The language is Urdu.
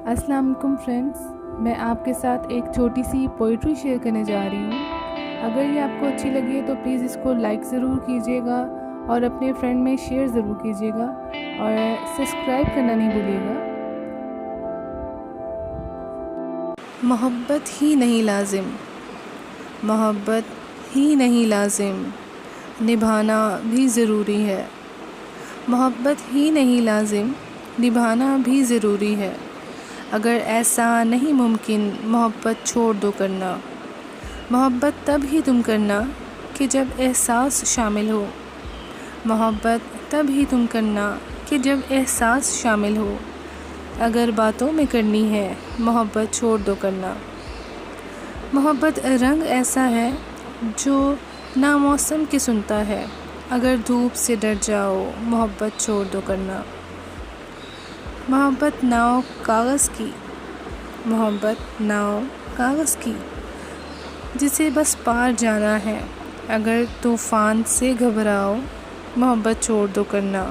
السلام علیکم فرینڈس، میں آپ کے ساتھ ایک چھوٹی سی پوئٹری شیئر کرنے جا رہی ہوں۔ اگر یہ آپ کو اچھی لگے تو پلیز اس کو لائک ضرور کیجیے گا اور اپنے فرینڈ میں شیئر ضرور کیجیے گا اور سبسکرائب کرنا نہیں بھولیے گا۔ محبت ہی نہیں لازم، محبت ہی نہیں لازم، نبھانا بھی ضروری ہے۔ محبت ہی نہیں لازم، نبھانا بھی ضروری ہے۔ اگر ایسا نہیں ممکن محبت چھوڑ دو کرنا، محبت تب ہی تم کرنا کہ جب احساس شامل ہو، محبت تب ہی تم کرنا کہ جب احساس شامل ہو۔ اگر باتوں میں کرنی ہے محبت چھوڑ دو کرنا، محبت رنگ ایسا ہے جو ناموسم کے سنتا ہے۔ اگر دھوپ سے ڈر جاؤ محبت چھوڑ دو کرنا، محبت ناؤ کاغذ کی، محبت ناؤ کاغذ کی، جسے بس پار جانا ہے۔ اگر طوفان سے گھبراؤ محبت چھوڑ دو کرنا۔